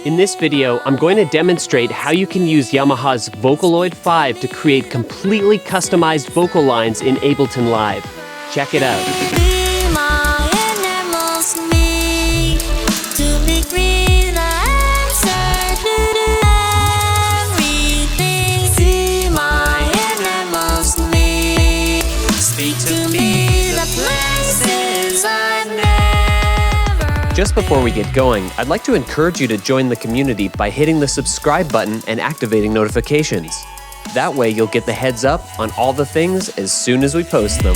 In this video, I'm going to demonstrate how you can use Yamaha's Vocaloid 5 to create completely customized vocal lines in Ableton Live. Check it out. Just before we get going, I'd like to encourage you to join the community by hitting the subscribe button and activating notifications. That way you'll get the heads up on all the things as soon as we post them.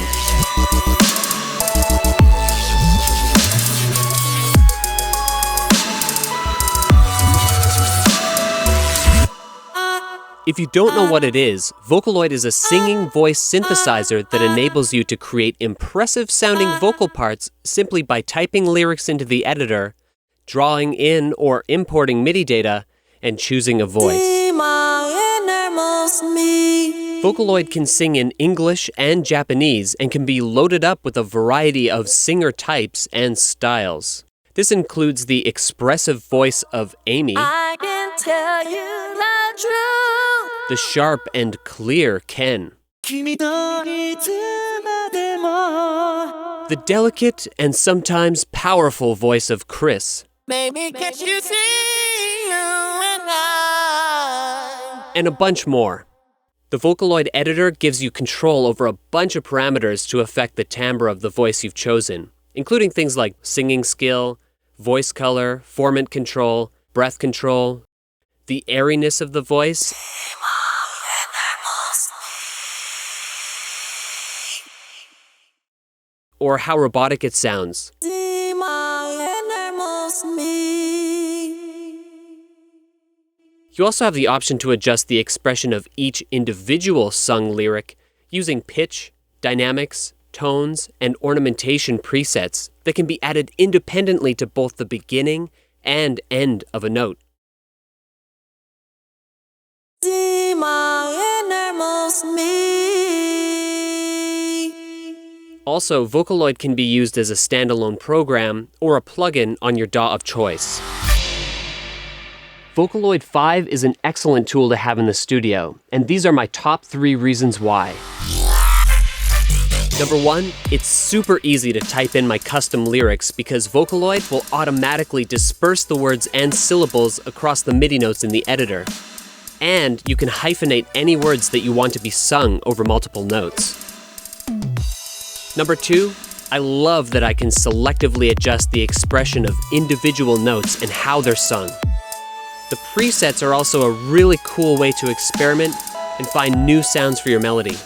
If you don't know what it is, Vocaloid is a singing voice synthesizer that enables you to create impressive sounding vocal parts simply by typing lyrics into the editor, drawing in or importing MIDI data, and choosing a voice. Vocaloid can sing in English and Japanese and can be loaded up with a variety of singer types and styles. This includes the expressive voice of Amy, I can tell you the truth, the sharp and clear Ken, the delicate and sometimes powerful voice of Chris, and a bunch more. The Vocaloid editor gives you control over a bunch of parameters to affect the timbre of the voice you've chosen, including things like singing skill, voice color, formant control, breath control, the airiness of the voice, or how robotic it sounds. You also have the option to adjust the expression of each individual sung lyric using pitch, dynamics, tones, and ornamentation presets that can be added independently to both the beginning and end of a note. Also, Vocaloid can be used as a standalone program or a plugin on your DAW of choice. Vocaloid 5 is an excellent tool to have in the studio, and these are my top 3 reasons why. Number 1, it's super easy to type in my custom lyrics because Vocaloid will automatically disperse the words and syllables across the MIDI notes in the editor. And you can hyphenate any words that you want to be sung over multiple notes. Number 2, I love that I can selectively adjust the expression of individual notes and how they're sung. The presets are also a really cool way to experiment and find new sounds for your melody.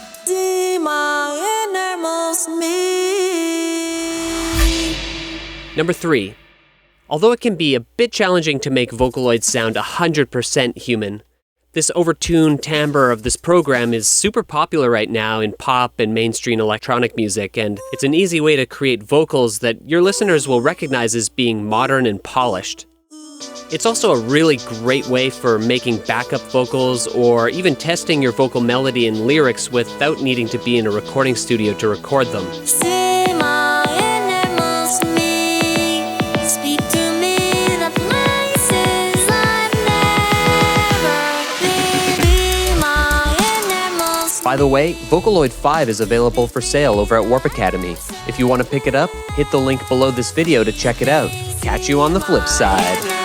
Number 3, although it can be a bit challenging to make Vocaloid sound 100% human, this overtuned timbre of this program is super popular right now in pop and mainstream electronic music, and it's an easy way to create vocals that your listeners will recognize as being modern and polished. It's also a really great way for making backup vocals or even testing your vocal melody and lyrics without needing to be in a recording studio to record them. By the way, Vocaloid 5 is available for sale over at Warp Academy. If you want to pick it up, hit the link below this video to check it out. Catch you on the flip side.